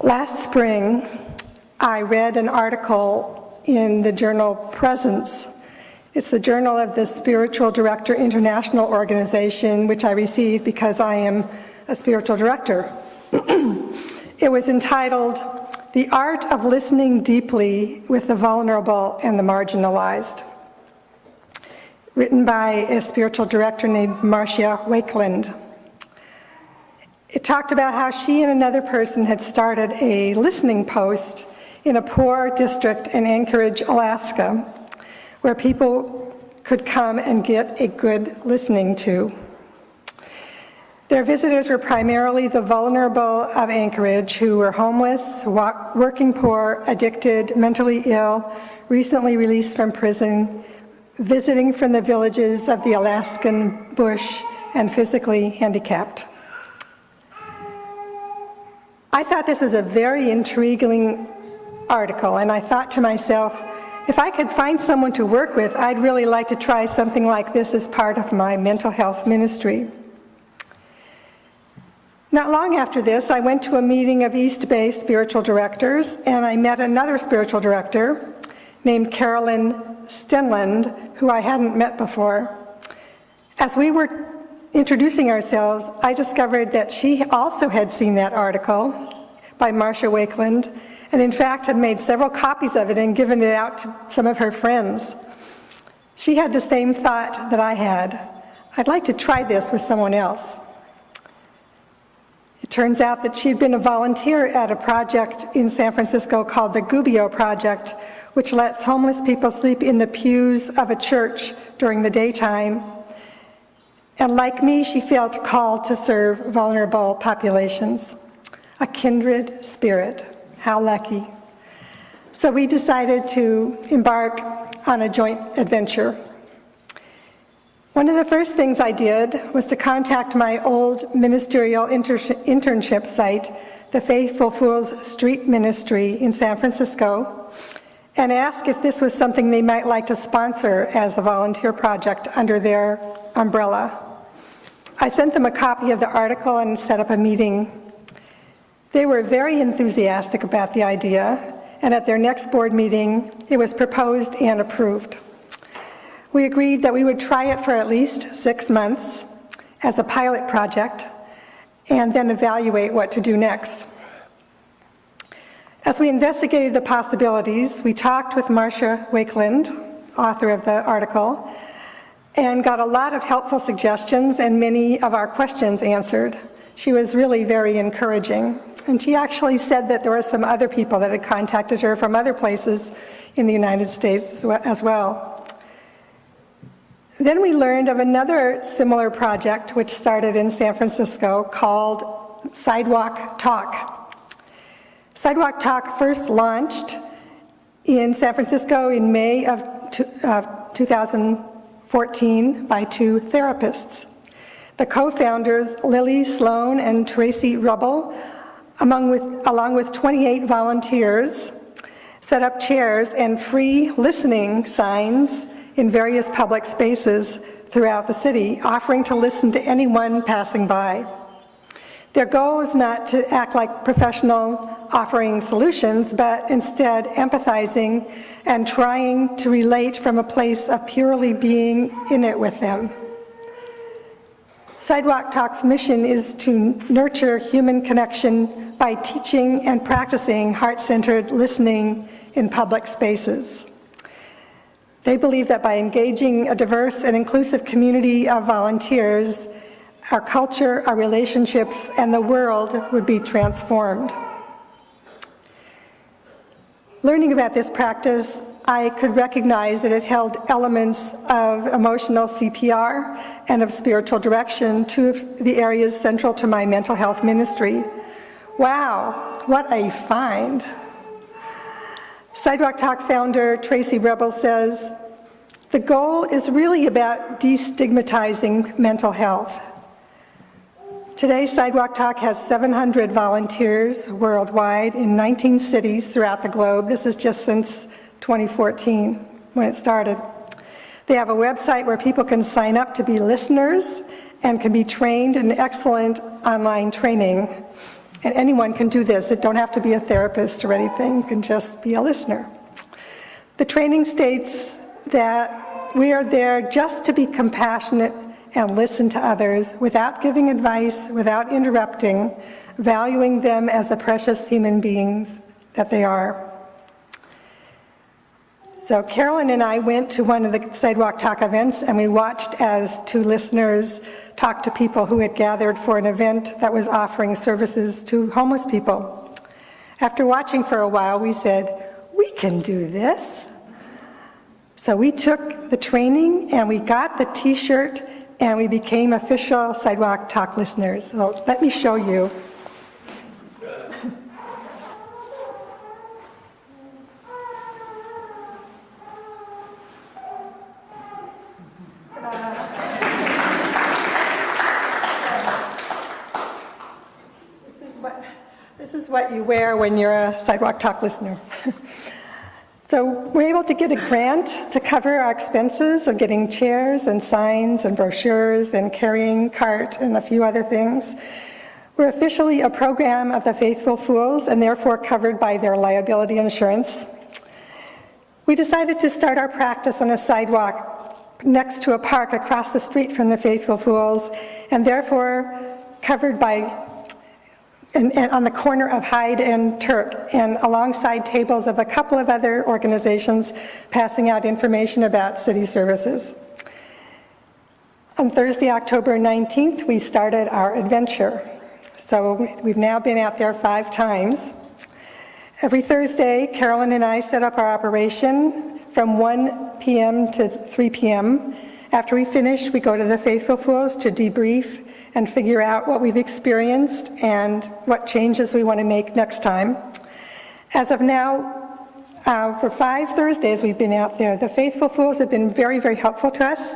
Last spring, I read an article in the journal Presence. It's the journal of the Spiritual Director International Organization, which I received because I am a spiritual director. It was entitled, "The Art of Listening Deeply with the Vulnerable and the Marginalized," written by a spiritual director named Marcia Wakeland. It talked about how she and another person had started a listening post in a poor district in Anchorage, Alaska, where people could come and get a good listening to. Their visitors were primarily the vulnerable of Anchorage, who were homeless, working poor, addicted, mentally ill, recently released from prison, visiting from the villages of the Alaskan bush, and physically handicapped. I thought this was a very intriguing article, and I thought to myself, if I could find someone to work with, I'd really like to try something like this as part of my mental health ministry. Not long after this, I went to a meeting of East Bay spiritual directors, and I met another spiritual director named Carolyn Stenland, who I hadn't met before. As we were introducing ourselves, I discovered that she also had seen that article by Marcia Wakeland, and in fact had made several copies of it and given it out to some of her friends. She had the same thought that I had. I'd like to try this with someone else. It turns out that she'd been a volunteer at a project in San Francisco called the Gubbio Project, which lets homeless people sleep in the pews of a church during the daytime. And like me, she felt called to serve vulnerable populations. A kindred spirit. How lucky. So we decided to embark on a joint adventure. One of the first things I did was to contact my old ministerial internship site, the Faithful Fools Street Ministry in San Francisco, and ask if this was something they might like to sponsor as a volunteer project under their umbrella. I sent them a copy of the article and set up a meeting. They were very enthusiastic about the idea, and at their next board meeting, it was proposed and approved. We agreed that we would try it for at least 6 months as a pilot project, and then evaluate what to do next. As we investigated the possibilities, we talked with Marcia Wakeland, author of the article, and got a lot of helpful suggestions and many of our questions answered. She was really very encouraging. And she actually said that there were some other people that had contacted her from other places in the United States as well. Then we learned of another similar project which started in San Francisco called Sidewalk Talk. Sidewalk Talk first launched in San Francisco in May of 2014 by 2 therapists. The co-founders, Lily Sloan and Tracy Rubble, along with 28 volunteers, set up chairs and free listening signs in various public spaces throughout the city, offering to listen to anyone passing by. Their goal is not to act like professional offering solutions, but instead empathizing and trying to relate from a place of purely being in it with them. Sidewalk Talk's mission is to nurture human connection by teaching and practicing heart-centered listening in public spaces. They believe that by engaging a diverse and inclusive community of volunteers, our culture, our relationships, and the world would be transformed. Learning about this practice, I could recognize that it held elements of emotional CPR and of spiritual direction, 2 of the areas central to my mental health ministry. Wow, what a find. Sidewalk Talk founder Tracy Rubble says, "The goal is really about destigmatizing mental health. Today, Sidewalk Talk has 700 volunteers worldwide in 19 cities throughout the globe. This is just since 2014 when it started. They have a website where people can sign up to be listeners and can be trained in excellent online training. And anyone can do this. It don't have to be a therapist or anything. You can just be a listener. The training states that we are there just to be compassionate and listen to others without giving advice, without interrupting, valuing them as the precious human beings that they are. So Carolyn and I went to one of the Sidewalk Talk events, and we watched as two listeners talked to people who had gathered for an event that was offering services to homeless people. After watching for a while, we said, we can do this. So we took the training and we got the t-shirt and we became official Sidewalk Talk listeners. So let me show you. This is what you wear when you're a Sidewalk Talk listener. So we're able to get a grant to cover our expenses of getting chairs and signs and brochures and carrying cart and a few other things. We're officially a program of the Faithful Fools and therefore covered by their liability insurance. We decided to start our practice on a sidewalk next to a park across the street from the Faithful Fools and therefore covered by and on the corner of Hyde and Turk, and alongside tables of a couple of other organizations passing out information about city services. On Thursday, October 19th, we started our adventure. So we've now been out there 5 times. Every Thursday, Carolyn and I set up our operation from 1 p.m. to 3 p.m. After we finish, we go to the Faithful Fools to debrief and figure out what we've experienced and what changes we want to make next time. As of now, for 5 Thursdays we've been out there. The Faithful Fools have been very, very helpful to us,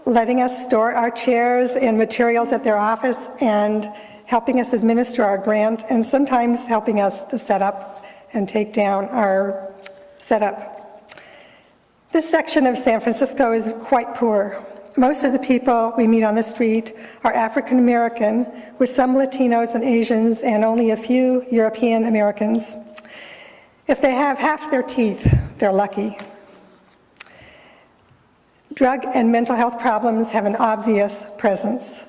letting us store our chairs and materials at their office and helping us administer our grant, and sometimes helping us to set up and take down our setup. This section of San Francisco is quite poor. Most of the people we meet on the street are African American, with some Latinos and Asians and only a few European Americans. If they have half their teeth, they're lucky. Drug and mental health problems have an obvious presence.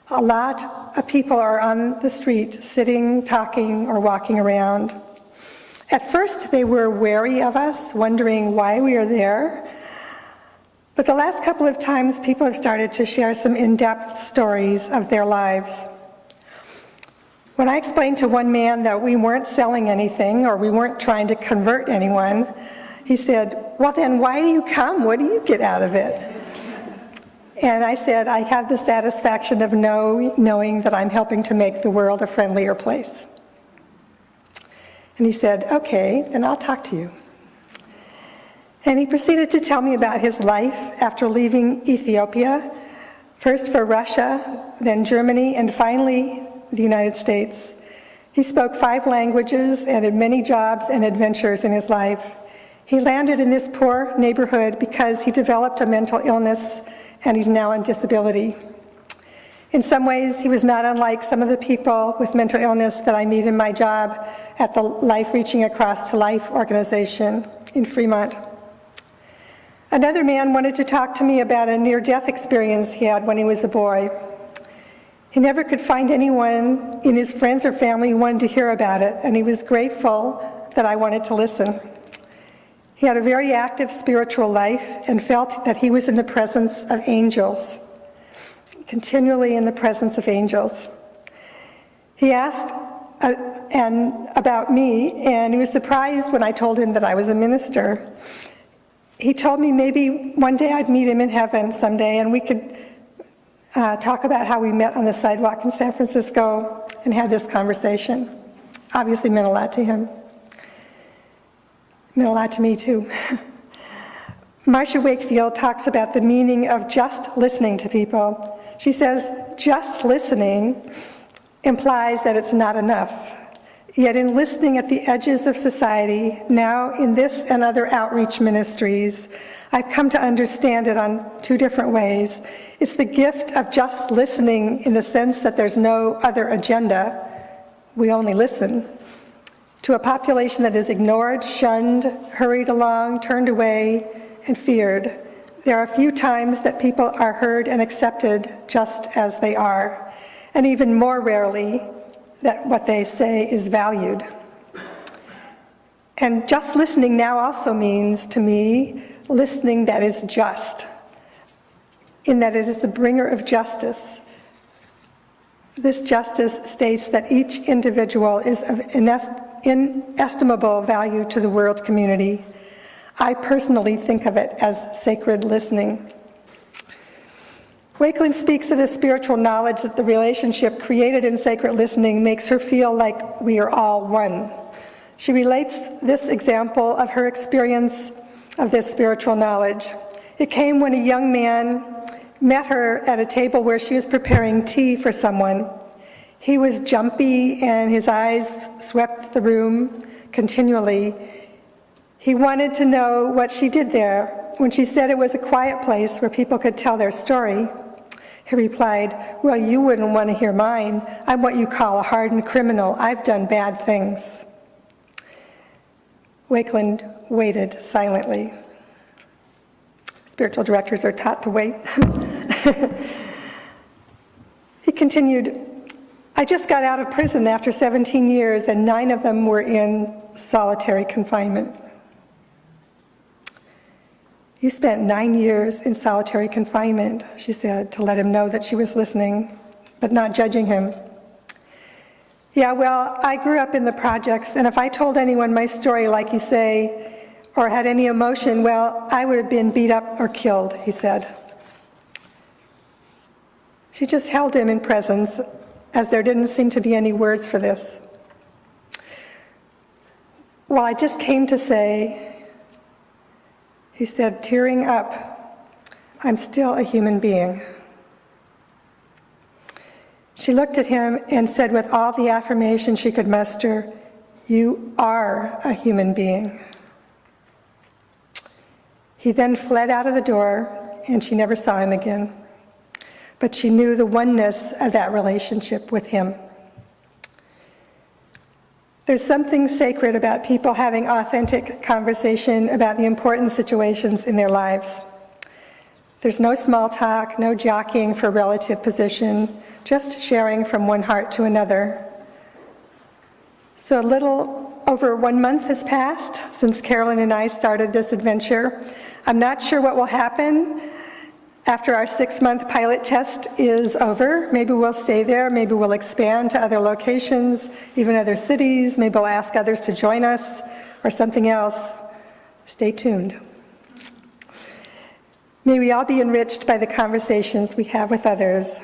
A lot of people are on the street, sitting, talking, or walking around. At first, they were wary of us, wondering why we are there. But the last couple of times, people have started to share some in-depth stories of their lives. When I explained to one man that we weren't selling anything or we weren't trying to convert anyone, he said, well then why do you come? What do you get out of it? And I said, I have the satisfaction of knowing that I'm helping to make the world a friendlier place. And he said, okay, then I'll talk to you. And he proceeded to tell me about his life after leaving Ethiopia, first for Russia, then Germany, and finally the United States. He spoke 5 languages and had many jobs and adventures in his life. He landed in this poor neighborhood because he developed a mental illness and he's now on disability. In some ways, he was not unlike some of the people with mental illness that I meet in my job at the Life Reaching Across to Life organization in Fremont. Another man wanted to talk to me about a near-death experience he had when he was a boy. He never could find anyone in his friends or family who wanted to hear about it, and he was grateful that I wanted to listen. He had a very active spiritual life and felt that he was in the presence of angels, continually in the presence of angels. He asked about me, and he was surprised when I told him that I was a minister. He told me maybe one day I'd meet him in heaven someday and we could talk about how we met on the sidewalk in San Francisco and had this conversation. Obviously meant a lot to him. Meant a lot to me too. Marcia Wakefield talks about the meaning of just listening to people. She says, just listening implies that it's not enough. Yet in listening at the edges of society, now in this and other outreach ministries, I've come to understand it on 2 different ways. It's the gift of just listening in the sense that there's no other agenda, we only listen. To a population that is ignored, shunned, hurried along, turned away, and feared, there are few times that people are heard and accepted just as they are, and even more rarely that what they say is valued. And just listening now also means, to me, listening that is just, in that it is the bringer of justice. This justice states that each individual is of inestimable value to the world community. I personally think of it as sacred listening. Wakeland speaks of the spiritual knowledge that the relationship created in sacred listening makes her feel like we are all one. She relates this example of her experience of this spiritual knowledge. It came when a young man met her at a table where she was preparing tea for someone. He was jumpy and his eyes swept the room continually. He wanted to know what she did there. When she said it was a quiet place where people could tell their story, he replied, "Well, you wouldn't want to hear mine. I'm what you call a hardened criminal. I've done bad things." Wakeland waited silently. Spiritual directors are taught to wait. He continued, "I just got out of prison after 17 years, and 9 of them were in solitary confinement." "You spent 9 years in solitary confinement," she said, to let him know that she was listening, but not judging him. "Yeah, well, I grew up in the projects, and if I told anyone my story, like you say, or had any emotion, well, I would have been beat up or killed," he said. She just held him in presence, as there didn't seem to be any words for this. "Well, I just came to say," he said, tearing up, "I'm still a human being." She looked at him and said with all the affirmation she could muster, "You are a human being." He then fled out of the door, and she never saw him again. But she knew the oneness of that relationship with him. There's something sacred about people having authentic conversation about the important situations in their lives. There's no small talk, no jockeying for relative position, just sharing from one heart to another. So a little over 1 month has passed since Carolyn and I started this adventure. I'm not sure what will happen after our 6-month pilot test is over. Maybe we'll stay there, maybe we'll expand to other locations, even other cities, maybe we'll ask others to join us, or something else. Stay tuned. May we all be enriched by the conversations we have with others.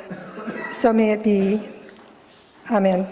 So may it be. Amen.